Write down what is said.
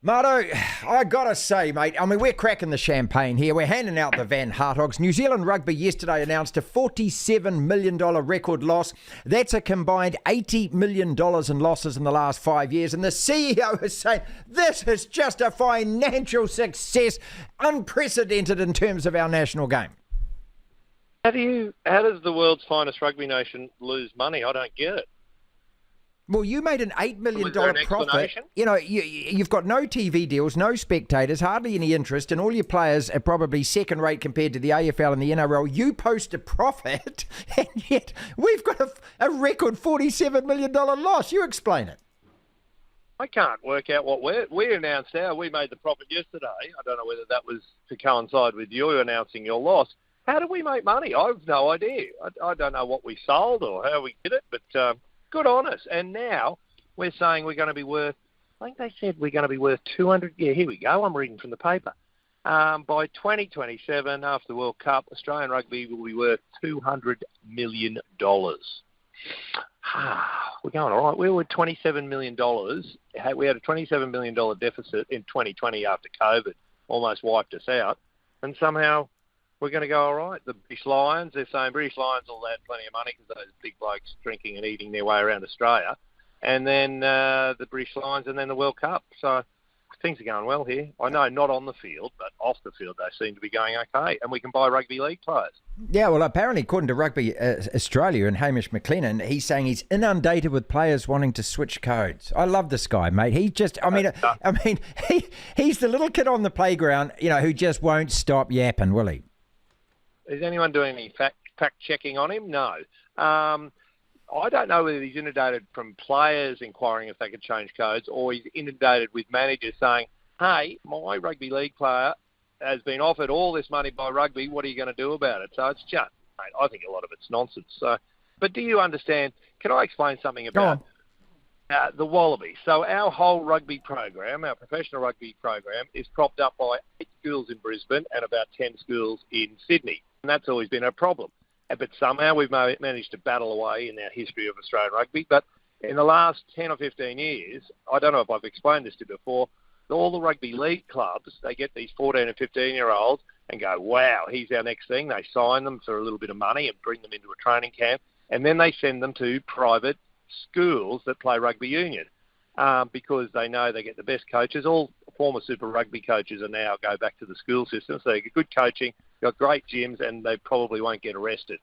Marto, I gotta say, mate, I mean, we're cracking the champagne here. We're handing out the Van Hartogs. New Zealand Rugby yesterday announced a $47 million record loss. That's a combined $80 million in losses in the last 5 years. And the CEO is saying this is just a financial success, unprecedented in terms of our national game. How does the world's finest rugby nation lose money? I don't get it. Well, you made an $8 million profit. You know, you've got no TV deals, no spectators, hardly any interest, and all your players are probably second rate compared to the AFL and the NRL. You post a profit, and yet we've got a record $47 million loss. You explain it. I can't work out what we announced we made the profit yesterday. I don't know whether that was to coincide with you announcing your loss. How do we make money? I've no idea. I don't know what we sold or how we did it, but good on us. And now we're saying we're going to be worth, I think they said we're going to be worth 200. Yeah, here we go. I'm reading from the paper. By 2027, after the World Cup, Australian rugby will be worth $200 million. We're going all right. We were $27 million. We had a $27 million deficit in 2020 after COVID, almost wiped us out. And somehow we're going to go all right. The British Lions, they're saying British Lions will add plenty of money because those big blokes drinking and eating their way around Australia. And then the British Lions and then the World Cup. So things are going well here. I know not on the field, but off the field they seem to be going okay. And we can buy rugby league players. Yeah, well, apparently, according to Rugby Australia and Hamish McLennan, he's saying he's inundated with players wanting to switch codes. I love this guy, mate. He just, he's the little kid on the playground, you know, who just won't stop yapping, will he? Is anyone doing any fact-checking on him? No. I don't know whether he's inundated from players inquiring if they could change codes or he's inundated with managers saying, hey, my rugby league player has been offered all this money by rugby. What are you going to do about it? So it's just, mate, I think a lot of it's nonsense. So, but do you understand? Can I explain something about the Wallabies? So our whole rugby program, our professional rugby program, is propped up by 8 schools in Brisbane and about 10 schools in Sydney. And that's always been a problem. But somehow we've managed to battle away in our history of Australian rugby. But in the last 10 or 15 years, I don't know if I've explained this to you before, all the rugby league clubs, they get these 14 and 15-year-olds and go, wow, he's our next thing. They sign them for a little bit of money and bring them into a training camp. And then they send them to private schools that play rugby union because they know they get the best coaches. All former Super Rugby coaches are now go back to the school system. So they get good coaching, got great gyms, and they probably won't get arrested.